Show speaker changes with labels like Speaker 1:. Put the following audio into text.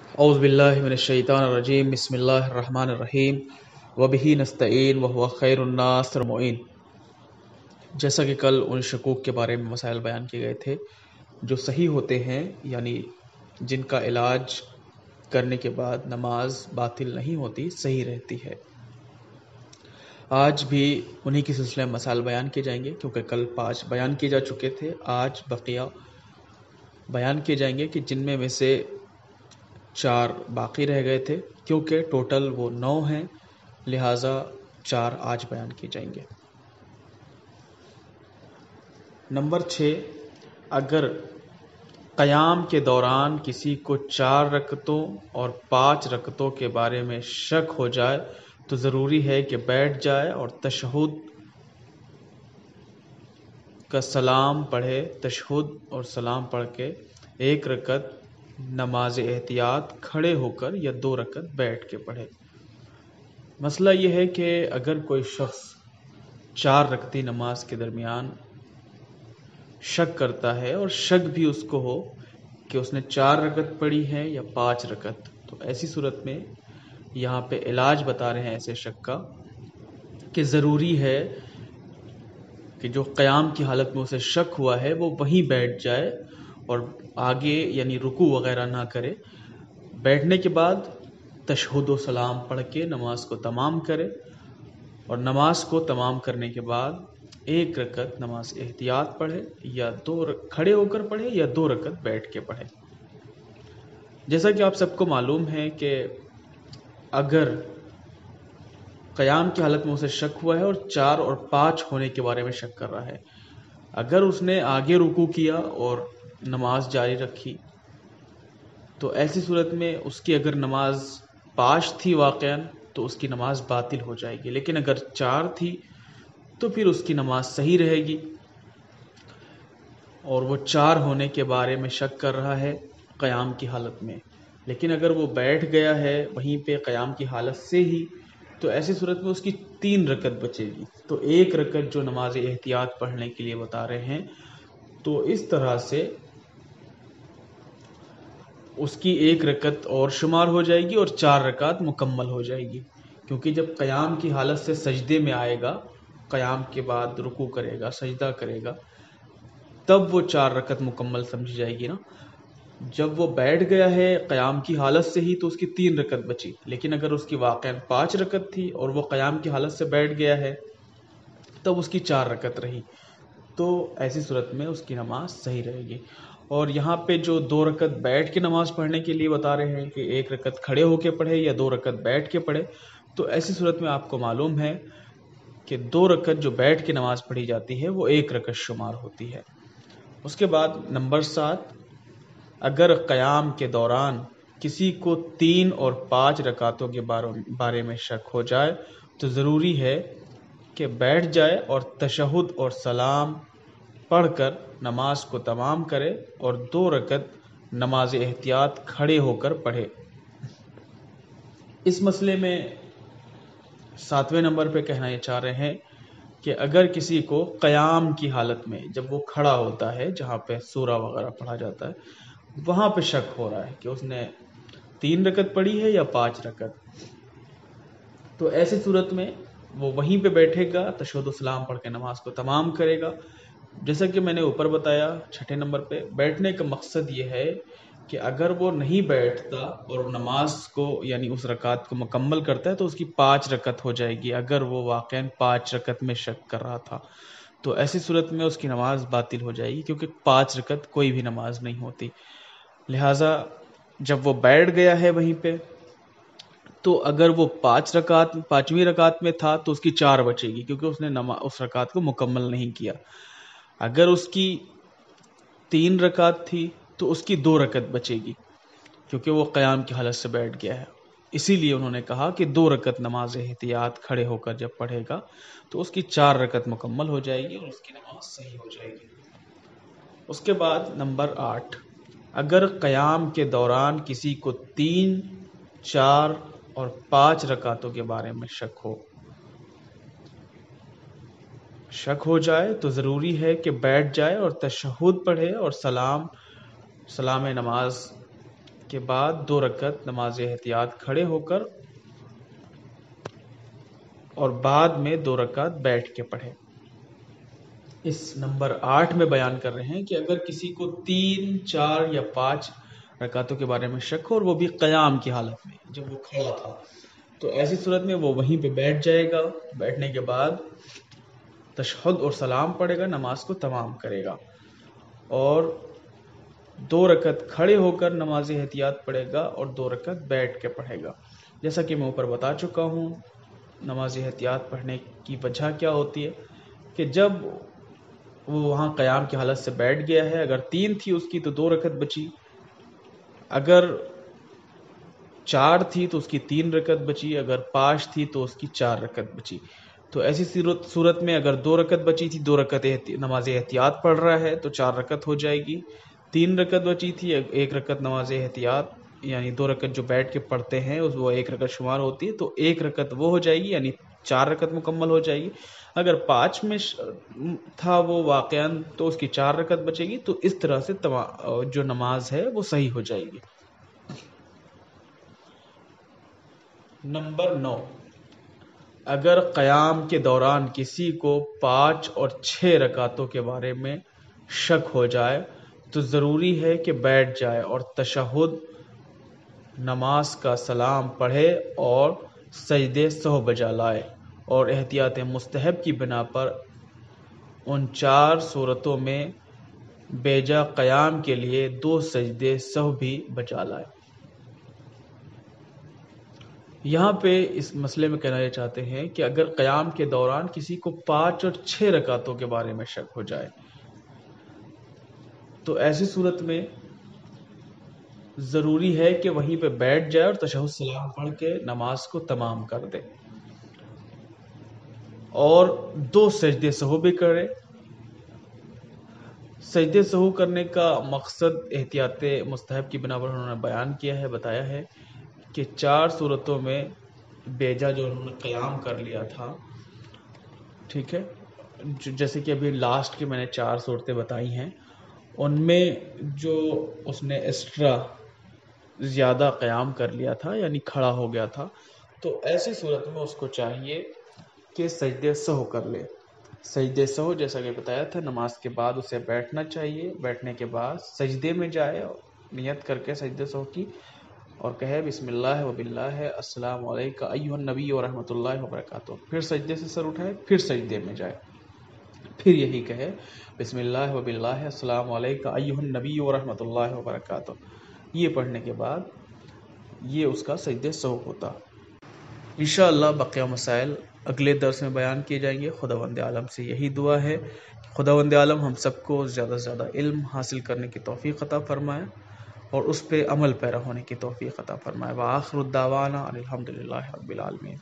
Speaker 1: اعوذ باللہ من الشیطان الرجیم بسم اللہ الرحمن الرحیم وبہ نستعین وہو خیر الناصر معین۔ جیسا کہ کل ان شکوک کے بارے میں مسائل بیان کیے گئے تھے جو صحیح ہوتے ہیں، یعنی جن کا علاج کرنے کے بعد نماز باطل نہیں ہوتی، صحیح رہتی ہے۔ آج بھی انہی کے سلسلے میں مسائل بیان کیے جائیں گے، کیونکہ کل 5 بیان کیے جا چکے تھے۔ آج بقیہ بیان کیے جائیں گے کہ جن میں سے 4 باقی رہ گئے تھے، کیونکہ ٹوٹل وہ 9 ہیں، لہٰذا 4 آج بیان کیے جائیں گے۔ نمبر 6، اگر قیام کے دوران کسی کو 4 رکعتوں اور 5 رکعتوں کے بارے میں شک ہو جائے تو ضروری ہے کہ بیٹھ جائے اور تشہد کا سلام پڑھے۔ تشہد اور سلام پڑھ کے 1 رکعت نماز احتیاط کھڑے ہو کر یا 2 رکعت بیٹھ کے پڑھے۔ مسئلہ یہ ہے کہ اگر کوئی شخص 4 رکعتی نماز کے درمیان شک کرتا ہے اور شک بھی اس کو ہو کہ اس نے 4 رکعت پڑھی ہے یا 5 رکعت، تو ایسی صورت میں یہاں پہ علاج بتا رہے ہیں ایسے شک کا کہ ضروری ہے کہ جو قیام کی حالت میں اسے شک ہوا ہے وہ وہیں بیٹھ جائے اور آگے یعنی رکوع وغیرہ نہ کرے۔ بیٹھنے کے بعد تشہد و سلام پڑھ کے نماز کو تمام کرے، اور نماز کو تمام کرنے کے بعد 1 رکعت نماز احتیاط پڑھے، یا 2 کھڑے ہو کر پڑھے یا 2 رکعت بیٹھ کے پڑھے۔ جیسا کہ آپ سب کو معلوم ہے کہ اگر قیام کی حالت میں اسے شک ہوا ہے اور 4 اور 5 ہونے کے بارے میں شک کر رہا ہے، اگر اس نے آگے رکوع کیا اور نماز جاری رکھی تو ایسی صورت میں اس کی اگر نماز 5 تھی واقعاً تو اس کی نماز باطل ہو جائے گی، لیکن اگر 4 تھی تو پھر اس کی نماز صحیح رہے گی، اور وہ 4 ہونے کے بارے میں شک کر رہا ہے قیام کی حالت میں۔ لیکن اگر وہ بیٹھ گیا ہے وہیں پہ قیام کی حالت سے ہی، تو ایسی صورت میں اس کی 3 رکعت بچے گی۔ تو 1 رکعت جو نماز احتیاط پڑھنے کے لیے بتا رہے ہیں، تو اس طرح سے اس کی 1 رکعت اور شمار ہو جائے گی اور 4 رکعت مکمل ہو جائے گی، کیونکہ جب قیام کی حالت سے سجدے میں آئے گا، قیام کے بعد رکوع کرے گا، سجدہ کرے گا، تب وہ 4 رکعت مکمل سمجھی جائے گی نا۔ جب وہ بیٹھ گیا ہے قیام کی حالت سے ہی تو اس کی 3 رکعت بچی، لیکن اگر اس کی واقعاً 5 رکعت تھی اور وہ قیام کی حالت سے بیٹھ گیا ہے تب اس کی 4 رکعت رہی، تو ایسی صورت میں اس کی نماز صحیح رہے گی۔ اور یہاں پہ جو 2 رکعت بیٹھ کے نماز پڑھنے کے لیے بتا رہے ہیں کہ 1 رکعت کھڑے ہو کے پڑھے یا 2 رکعت بیٹھ کے پڑھے، تو ایسی صورت میں آپ کو معلوم ہے کہ 2 رکعت جو بیٹھ کے نماز پڑھی جاتی ہے وہ 1 رکعت شمار ہوتی ہے۔ اس کے بعد نمبر 7، اگر قیام کے دوران کسی کو 3 اور 5 رکعتوں کے بارے میں شک ہو جائے تو ضروری ہے کہ بیٹھ جائے اور تشہد اور سلام پڑھ کر نماز کو تمام کرے اور 2 رکعت نماز احتیاط کھڑے ہو کر پڑھے۔ اس مسئلے میں 7ویں نمبر پہ کہنا یہ چاہ رہے ہیں کہ اگر کسی کو قیام کی حالت میں جب وہ کھڑا ہوتا ہے جہاں پہ سورہ وغیرہ پڑھا جاتا ہے وہاں پہ شک ہو رہا ہے کہ اس نے 3 رکعت پڑھی ہے یا 5 رکعت، تو ایسی صورت میں وہ وہیں پہ بیٹھے گا، تشہد و سلام پڑھ کے نماز کو تمام کرے گا۔ جیسا کہ میں نے اوپر بتایا 6 نمبر پہ، بیٹھنے کا مقصد یہ ہے کہ اگر وہ نہیں بیٹھتا اور نماز کو یعنی اس رکعت کو مکمل کرتا ہے تو اس کی 5 رکعت ہو جائے گی، اگر وہ واقعاً 5 رکعت میں شک کر رہا تھا تو ایسی صورت میں اس کی نماز باطل ہو جائے گی، کیونکہ 5 رکعت کوئی بھی نماز نہیں ہوتی۔ لہٰذا جب وہ بیٹھ گیا ہے وہیں پہ تو اگر وہ 5ویں رکعت میں تھا تو اس کی 4 بچے گی، کیونکہ اس نے اس رکعت کو مکمل نہیں کیا۔ اگر اس کی 3 رکعت تھی تو اس کی 2 رکعت بچے گی، کیونکہ وہ قیام کی حالت سے بیٹھ گیا ہے۔ اسی لیے انہوں نے کہا کہ 2 رکعت نماز احتیاط کھڑے ہو کر جب پڑھے گا تو اس کی 4 رکعت مکمل ہو جائے گی اور اس کی نماز صحیح ہو جائے گی۔ اس کے بعد نمبر 8، اگر قیام کے دوران کسی کو 3، 4 اور 5 رکعتوں کے بارے میں شک ہو جائے تو ضروری ہے کہ بیٹھ جائے اور تشہد پڑھے اور سلام نماز کے بعد 2 رکعت نماز احتیاط کھڑے ہو کر اور بعد میں 2 رکعت بیٹھ کے پڑھے۔ اس نمبر 8 میں بیان کر رہے ہیں کہ اگر کسی کو 3، 4 یا 5 رکعتوں کے بارے میں شک ہو اور وہ بھی قیام کی حالت میں جب وہ کھڑا تھا، تو ایسی صورت میں وہ وہیں پہ بیٹھ جائے گا، بیٹھنے کے بعد تشہد اور سلام پڑھے گا، نماز کو تمام کرے گا اور 2 رکعت کھڑے ہو کر نماز احتیاط پڑھے گا اور 2 رکعت بیٹھ کے پڑھے گا۔ جیسا کہ میں اوپر بتا چکا ہوں نماز احتیاط پڑھنے کی وجہ کیا ہوتی ہے کہ جب وہ وہاں قیام کی حالت سے بیٹھ گیا ہے، اگر 3 تھی اس کی تو 2 رکعت بچی، اگر 4 تھی تو اس کی 3 رکعت بچی، اگر 5 تھی تو اس کی 4 رکعت بچی۔ تو ایسی صورت میں اگر 2 رکعت بچی تھی، 2 رکعت نماز احتیاط پڑھ رہا ہے تو 4 رکعت ہو جائے گی۔ 3 رکعت بچی تھی، 1 رکعت نماز احتیاط یعنی 2 رکعت جو بیٹھ کے پڑھتے ہیں وہ 1 رکعت شمار ہوتی ہے، تو 1 رکعت وہ ہو جائے گی یعنی 4 رکعت مکمل ہو جائے گی۔ اگر 5 میں تھا وہ واقعاً تو اس کی 4 رکعت بچے گی۔ تو اس طرح سے جو نماز ہے وہ صحیح ہو جائے گی۔ نمبر 9، اگر قیام کے دوران کسی کو 5 اور 6 رکعتوں کے بارے میں شک ہو جائے تو ضروری ہے کہ بیٹھ جائے اور تشہد، نماز کا سلام پڑھے اور سجدے سہو بجا لائے، اور احتیاط مستحب کی بنا پر ان 4 صورتوں میں بیجا قیام کے لیے 2 سجدے سہو بھی بجا لائے۔ یہاں پہ اس مسئلے میں کہنا یہ چاہتے ہیں کہ اگر قیام کے دوران کسی کو 5 اور 6 رکعتوں کے بارے میں شک ہو جائے تو ایسی صورت میں ضروری ہے کہ وہیں پہ بیٹھ جائے اور تشہد سلام پڑھ کے نماز کو تمام کر دے اور 2 سجدے سہو بھی کرے۔ سجدے سہو کرنے کا مقصد احتیاط مستحب کی بنا پر انہوں نے بیان کیا ہے، بتایا ہے کہ 4 صورتوں میں بیجا جو انہوں نے قیام کر لیا تھا، ٹھیک ہے، جیسے کہ ابھی لاسٹ کی میں نے 4 صورتیں بتائی ہیں، ان میں جو اس نے ایکسٹرا زیادہ قیام کر لیا تھا یعنی کھڑا ہو گیا تھا، تو ایسی صورت میں اس کو چاہیے کہ سجدے سہو کر لے۔ سجدے سہو جیسا کہ بتایا تھا نماز کے بعد اسے بیٹھنا چاہیے، بیٹھنے کے بعد سجدے میں جائے، نیت کر کے سجدے سہو کی اور کہے بسم اللہ و باللہ السلام علیکم ایھا النبی و رحمۃ اللہ وبرکاتہ، پھر سجدے سے سر اٹھائے، پھر سجدے میں جائے، پھر یہی کہے بسم اللہ و باللہ السلام علیکم ایھا النبی و رحمۃ اللہ وبرکاتہ۔ یہ پڑھنے کے بعد یہ اس کا سجدے سہو ہوتا۔ انشاءاللہ بقیہ مسائل اگلے درس میں بیان کیے جائیں گے۔ خداوند عالم سے یہی دعا ہے کہ خداوند عالم ہم سب کو زیادہ سے زیادہ علم حاصل کرنے کی توفیق عطا فرمائے اور اس پہ عمل پیرا ہونے کی توفیق عطا فرمائے۔ وآخر الدعوانا الحمدللہ رب العالمین۔